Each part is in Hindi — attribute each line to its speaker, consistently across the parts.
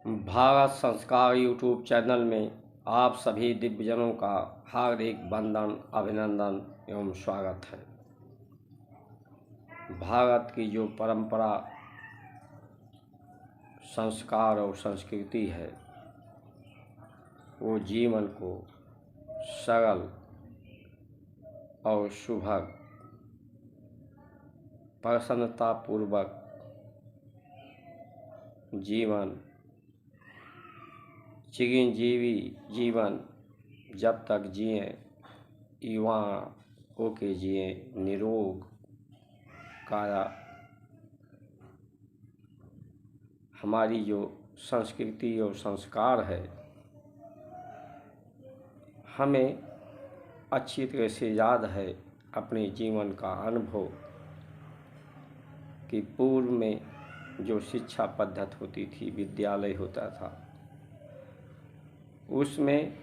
Speaker 1: भारत संस्कार यूट्यूब चैनल में आप सभी दिव्यजनों का हार्दिक वंदन, अभिनंदन एवं स्वागत है। भारत की जो परंपरा, संस्कार और संस्कृति है, वो जीवन को सरल और सुभग, प्रसन्नतापूर्वक जीवन, चिरंजीवी जीवन जब तक जिए, युवा होके जिए, निरोग काया। हमारी जो संस्कृति और संस्कार है, हमें अच्छी तरह से याद है अपने जीवन का अनुभव कि पूर्व में जो शिक्षा पद्धति होती थी, विद्यालय होता था, उसमें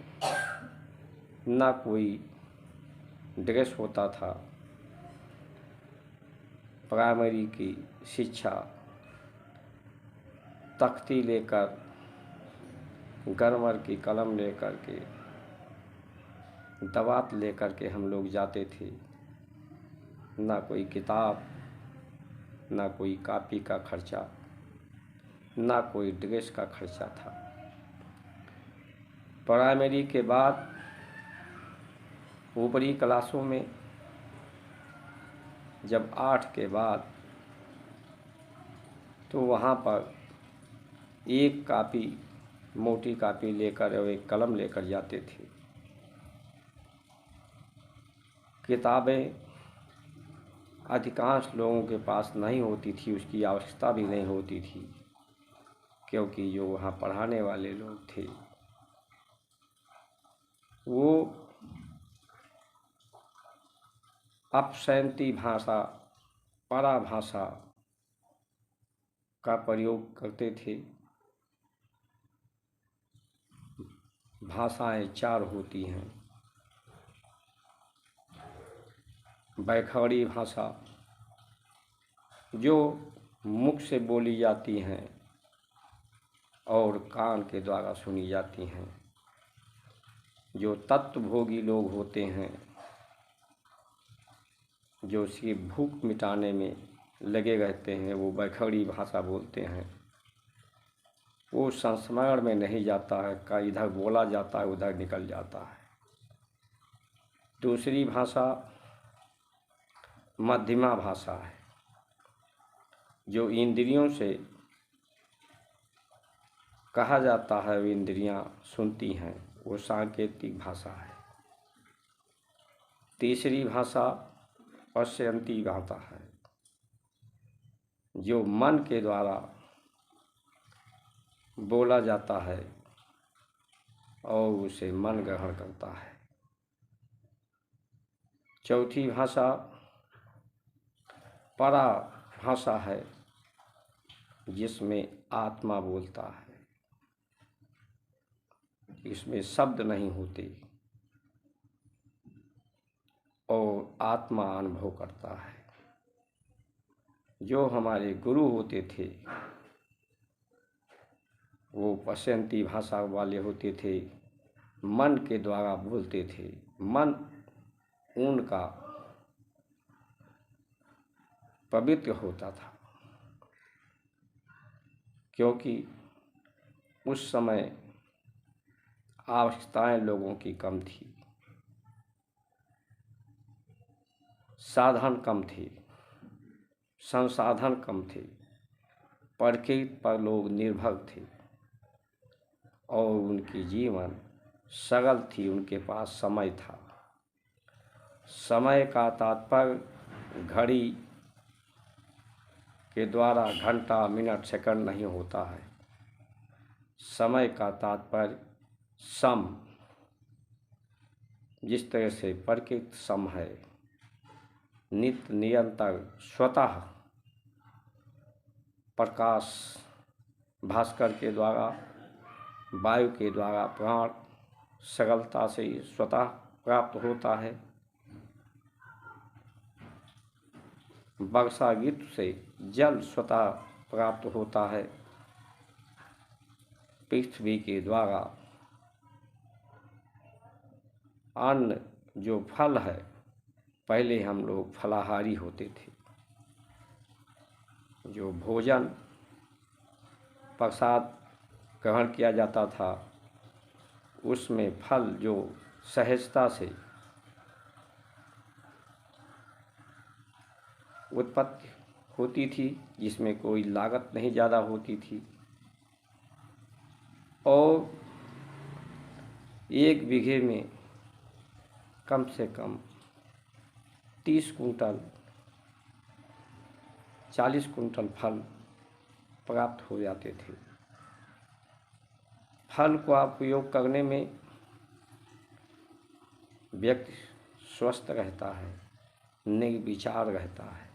Speaker 1: ना कोई ड्रेस होता था। प्राइमरी की शिक्षा तख्ती लेकर, गरमर की कलम लेकर के, दवात लेकर के हम लोग जाते थे। ना कोई किताब, ना कोई कॉपी का खर्चा, ना कोई ड्रेस का खर्चा था। प्राइमरी के बाद ऊपरी क्लासों में जब 8 के बाद, तो वहाँ पर एक कॉपी, मोटी कॉपी लेकर और एक कलम लेकर जाते थे। किताबें अधिकांश लोगों के पास नहीं होती थी, उसकी आवश्यकता भी नहीं होती थी, क्योंकि जो वहाँ पढ़ाने वाले लोग थे वो अपशैंती भाषा, पराभाषा का प्रयोग करते थे। भाषाएं 4 होती हैं। बैखड़ी भाषा जो मुख से बोली जाती हैं और कान के द्वारा सुनी जाती हैं। जो तत्वभोगी लोग होते हैं, जो सिर्फ भूख मिटाने में लगे रहते हैं, वो बैखड़ी भाषा बोलते हैं। वो संस्मरण में नहीं जाता है, का इधर बोला जाता है उधर निकल जाता है। दूसरी भाषा मध्यमा भाषा है, जो इंद्रियों से कहा जाता है, वो इंद्रियां सुनती हैं, वो सांकेतिक भाषा है। तीसरी भाषा पश्यंती भाषा है, जो मन के द्वारा बोला जाता है और उसे मन ग्रहण करता है। चौथी भाषा परा भाषा है, जिसमें आत्मा बोलता है। इसमें शब्द नहीं होते और आत्मा अनुभव करता है। जो हमारे गुरु होते थे वो पश्यंती भाषा वाले होते थे, मन के द्वारा बोलते थे। मन उनका पवित्र होता था, क्योंकि उस समय आवश्यकताएं लोगों की कम थी, साधन कम थे, संसाधन कम थे, प्रकृति पर लोग निर्भर थे और उनकी जीवन सरल थी। उनके पास समय था। समय का तात्पर्य घड़ी के द्वारा घंटा, मिनट, सेकंड नहीं होता है। समय का तात्पर्य सम, जिस तरह से प्रकृति सम है, नित्य निरंतर स्वतः प्रकाश भास्कर के द्वारा, वायु के द्वारा प्राण सरलता से स्वतः प्राप्त होता है। वर्षा ऋतु से जल स्वतः प्राप्त होता है। पृथ्वी के द्वारा अन्न जो फल है, पहले हम लोग फलाहारी होते थे। जो भोजन प्रसाद ग्रहण किया जाता था, उसमें फल जो सहजता से उत्पत्ति होती थी, जिसमें कोई लागत नहीं ज़्यादा होती थी, और 1 बीघे में कम से कम 30 कुंटल 40 कुंटल फल प्राप्त हो जाते थे। फल का उपयोग करने में व्यक्ति स्वस्थ रहता है, निर्विचार रहता है।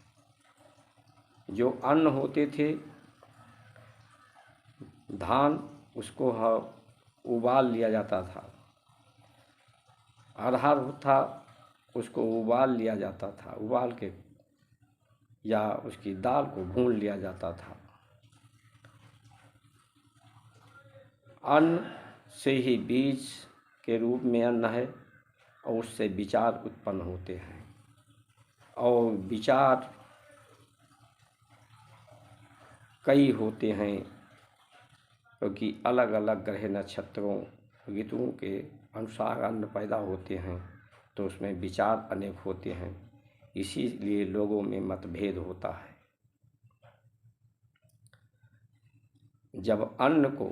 Speaker 1: जो अन्न होते थे, धान, उसको उबाल लिया जाता था। अरहर था, उसको उबाल लिया जाता था, उबाल के या उसकी दाल को भून लिया जाता था। अन्न से ही बीज के रूप में अन्न है, और उससे विचार उत्पन्न होते हैं, और विचार कई होते हैं, क्योंकि अलग अलग ग्रह नक्षत्रों ऋतुओं के अनुसार अन्न पैदा होते हैं, तो उसमें विचार अनेक होते हैं। इसीलिए लोगों में मतभेद होता है। जब अन्न को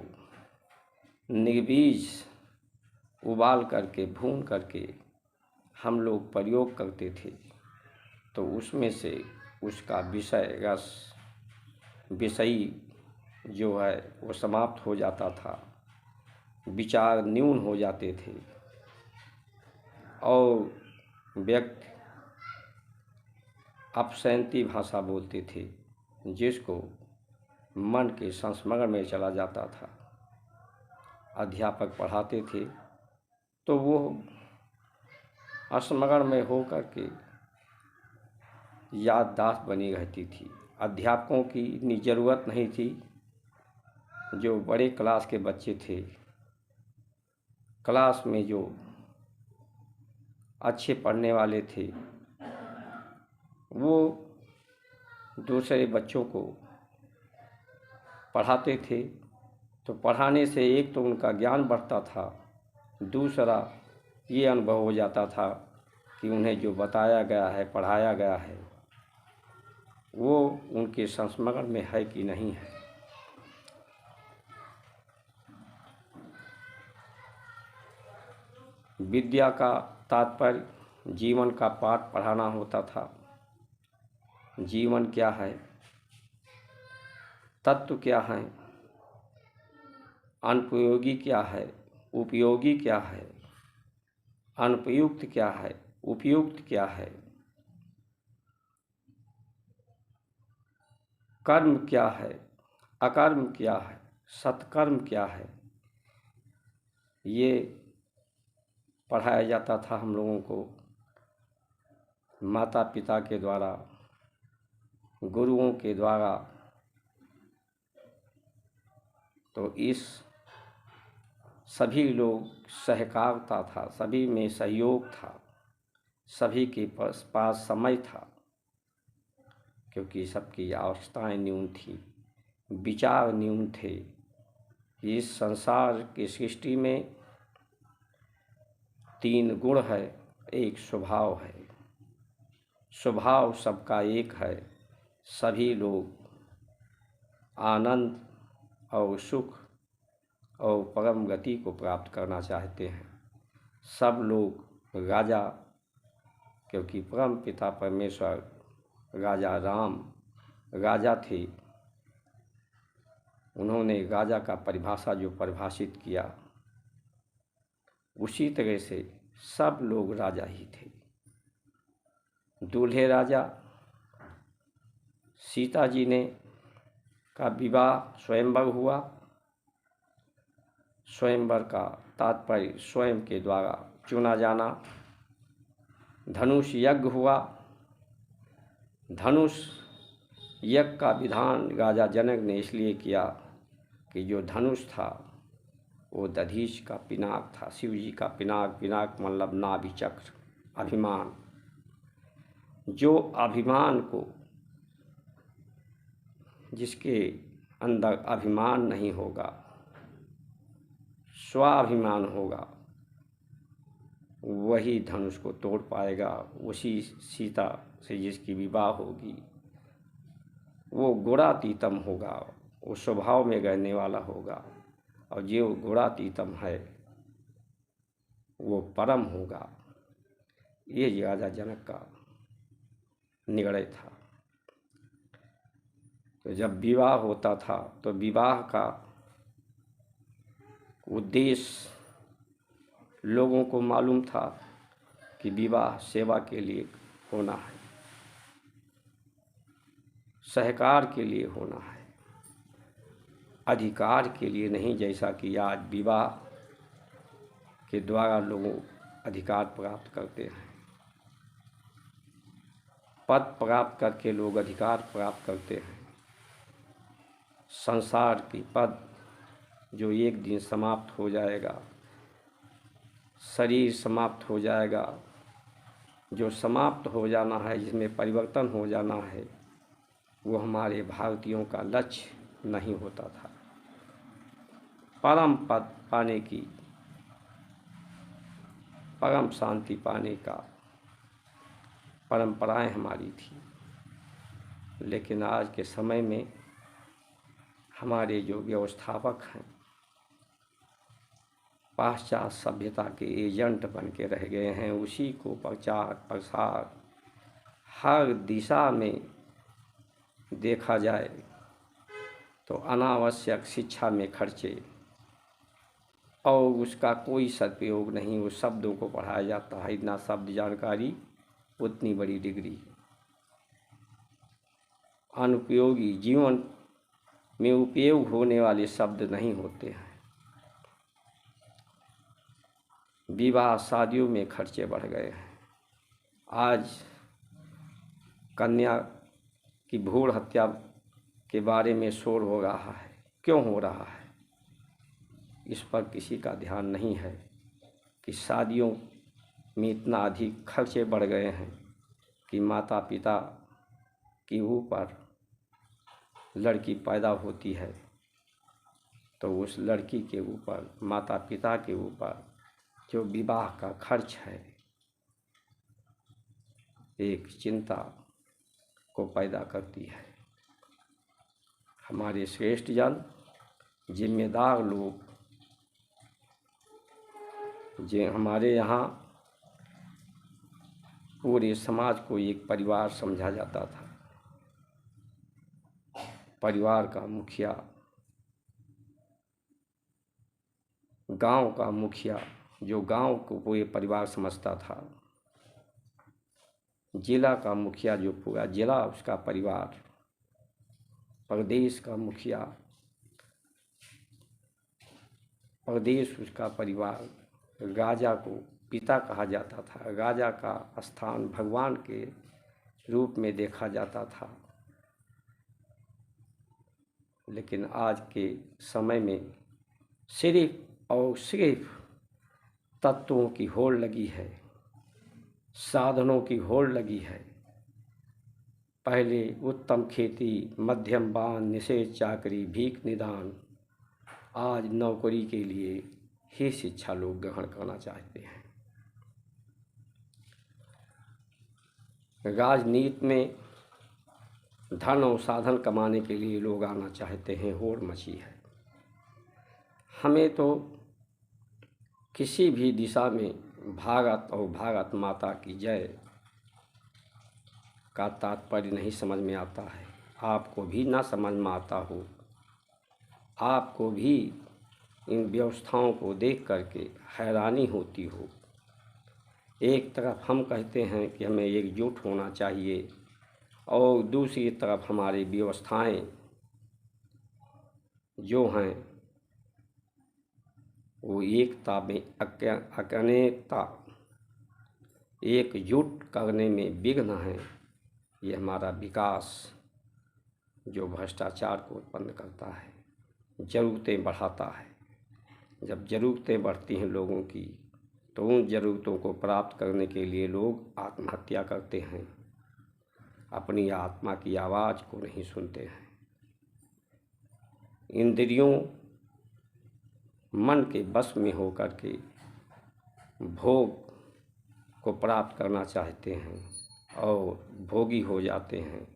Speaker 1: निर्बीज उबाल करके भून करके हम लोग प्रयोग करते थे, तो उसमें से उसका विषयी जो है वो समाप्त हो जाता था, विचार न्यून हो जाते थे, और व्यक्ति अपशैंती भाषा बोलते थे, जिसको मन के संस्मरण में चला जाता था। अध्यापक पढ़ाते थे तो वो स्मरण में हो करके याददाश्त बनी रहती थी। अध्यापकों की इतनी ज़रूरत नहीं थी। जो बड़े क्लास के बच्चे थे, क्लास में जो अच्छे पढ़ने वाले थे, वो दूसरे बच्चों को पढ़ाते थे, तो पढ़ाने से एक तो उनका ज्ञान बढ़ता था, दूसरा ये अनुभव हो जाता था कि उन्हें जो बताया गया है, पढ़ाया गया है, वो उनके संस्मरण में है कि नहीं है। विद्या का तात्पर्य जीवन का पाठ पढ़ाना होता था। जीवन क्या है, तत्व क्या है, अनुपयोगी क्या है, उपयोगी क्या है, अनुपयुक्त क्या है, उपयुक्त क्या है, कर्म क्या है, अकर्म क्या है, सत्कर्म क्या है, ये पढ़ाया जाता था हम लोगों को माता पिता के द्वारा, गुरुओं के द्वारा। तो इस सभी लोग सहकारिता था, सभी में सहयोग था, सभी के पास समय था, क्योंकि सबकी अवस्थाएं न्यून थी, विचार न्यून थे। इस संसार की सृष्टि में 3 गुण है, एक स्वभाव है। स्वभाव सबका एक है। सभी लोग आनंद और सुख और परम गति को प्राप्त करना चाहते हैं। सब लोग राजा, क्योंकि परम पिता परमेश्वर राजा राम राजा थे, उन्होंने राजा का परिभाषा जो परिभाषित किया, उसी तरह से सब लोग राजा ही थे। दूल्हे राजा, सीता जी ने का विवाह स्वयंवर हुआ। स्वयंवर का तात्पर्य स्वयं के द्वारा चुना जाना। धनुष यज्ञ हुआ। धनुष यज्ञ का विधान राजा जनक ने इसलिए किया कि जो धनुष था वो दधीच का पिनाक था, शिव जी का पिनाक। पिनाक मतलब नाभि चक्र, अभिमान। जो अभिमान को, जिसके अंदर अभिमान नहीं होगा, स्वाभिमान होगा, वही धनुष को तोड़ पाएगा। उसी सीता से जिसकी विवाह होगी वो गुणातीतम होगा, वो स्वभाव में रहने वाला होगा। और जो गुणातीतम है वो परम होगा। ये राजा जनक का निर्णय था। तो जब विवाह होता था तो विवाह का उद्देश्य लोगों को मालूम था कि विवाह सेवा के लिए होना है, सहकार के लिए होना है, अधिकार के लिए नहीं। जैसा कि आज विवाह के द्वारा लोग अधिकार प्राप्त करते हैं, पद प्राप्त करके लोग अधिकार प्राप्त करते हैं। संसार की पद जो एक दिन समाप्त हो जाएगा, शरीर समाप्त हो जाएगा, जो समाप्त हो जाना है, जिसमें परिवर्तन हो जाना है, वो हमारे भारतीयों का लक्ष्य नहीं होता था। परम पद पाने की, परम शांति पाने का परंपराएं हमारी थी। लेकिन आज के समय में हमारे जो व्यवस्थापक हैं पाश्चात्य सभ्यता के एजेंट बन के रह गए हैं। उसी को प्रचार प्रसार हर दिशा में देखा जाए तो अनावश्यक शिक्षा में खर्चे और उसका कोई सदुपयोग नहीं। उस शब्दों को पढ़ाया जाता है, इतना शब्द जानकारी उतनी बड़ी डिग्री। अनुपयोगी, जीवन में उपयोग होने वाले शब्द नहीं होते हैं। विवाह शादियों में खर्चे बढ़ गए हैं। आज कन्या की भ्रूण हत्या के बारे में शोर हो रहा है। क्यों हो रहा है? इस पर किसी का ध्यान नहीं है कि शादियों में इतना अधिक खर्चे बढ़ गए हैं कि माता पिता के ऊपर लड़की पैदा होती है तो उस लड़की के ऊपर, माता पिता के ऊपर जो विवाह का खर्च है, एक चिंता को पैदा करती है। हमारे श्रेष्ठ जन, जिम्मेदार लोग, जो हमारे यहाँ पूरे समाज को एक परिवार समझा जाता था। परिवार का मुखिया, गांव का मुखिया, जो गांव को पूरे परिवार समझता था, जिला का मुखिया जो पूरा जिला उसका परिवार, प्रदेश का मुखिया, प्रदेश उसका परिवार, राजा को पिता कहा जाता था। राजा का स्थान भगवान के रूप में देखा जाता था। लेकिन आज के समय में सिर्फ और सिर्फ तत्वों की होड़ लगी है, साधनों की होड़ लगी है। पहले उत्तम खेती, मध्यम बान, निषेध चाकरी, भीख निदान, आज नौकरी के लिए ही शिक्षा लोग ग्रहण करना चाहते हैं। राजनीति में धन और साधन कमाने के लिए लोग आना चाहते हैं, होड़ मची है। हमें तो किसी भी दिशा में भारत और भारत माता की जय का तात्पर्य नहीं समझ में आता है। आपको भी ना समझ में आता हो, आपको भी इन व्यवस्थाओं को देख करके हैरानी होती हो। एक तरफ हम कहते हैं कि हमें एकजुट होना चाहिए और दूसरी तरफ हमारी व्यवस्थाएं जो हैं वो एकता में अनेकता, एकजुट करने में विघ्न है। ये हमारा विकास जो भ्रष्टाचार को उत्पन्न करता है, ज़रूरतें बढ़ाता है। जब ज़रूरतें बढ़ती हैं लोगों की, तो उन ज़रूरतों को प्राप्त करने के लिए लोग आत्महत्या करते हैं, अपनी आत्मा की आवाज़ को नहीं सुनते हैं। इंद्रियों मन के बस में होकर के भोग को प्राप्त करना चाहते हैं और भोगी हो जाते हैं,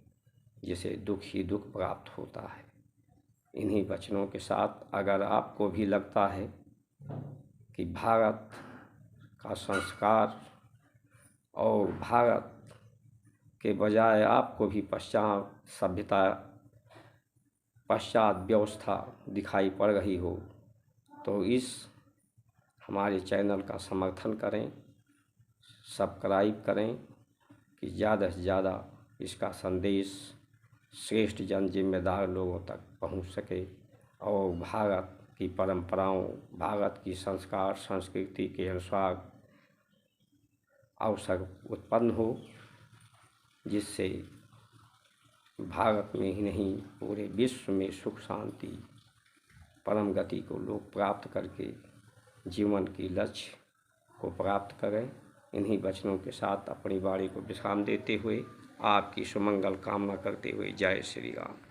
Speaker 1: जिसे दुख ही दुख प्राप्त होता है। इन्हीं वचनों के साथ अगर आपको भी लगता है कि भारत का संस्कार और भारत के बजाय आपको भी पश्चात सभ्यता, पश्चात व्यवस्था दिखाई पड़ रही हो, तो इस हमारे चैनल का समर्थन करें, सब्सक्राइब करें कि ज़्यादा से ज़्यादा इसका संदेश श्रेष्ठ जन जिम्मेदार लोगों तक पहुंच सके और भारत की परंपराओं, भारत की संस्कार संस्कृति के अनुसार अवसर उत्पन्न हो, जिससे भारत में ही नहीं पूरे विश्व में सुख शांति परम गति को लोग प्राप्त करके जीवन की लक्ष्य को प्राप्त करें। इन्हीं वचनों के साथ अपनी वाणी को विश्राम देते हुए आपकी सुमंगल कामना करते हुए जय श्री राम।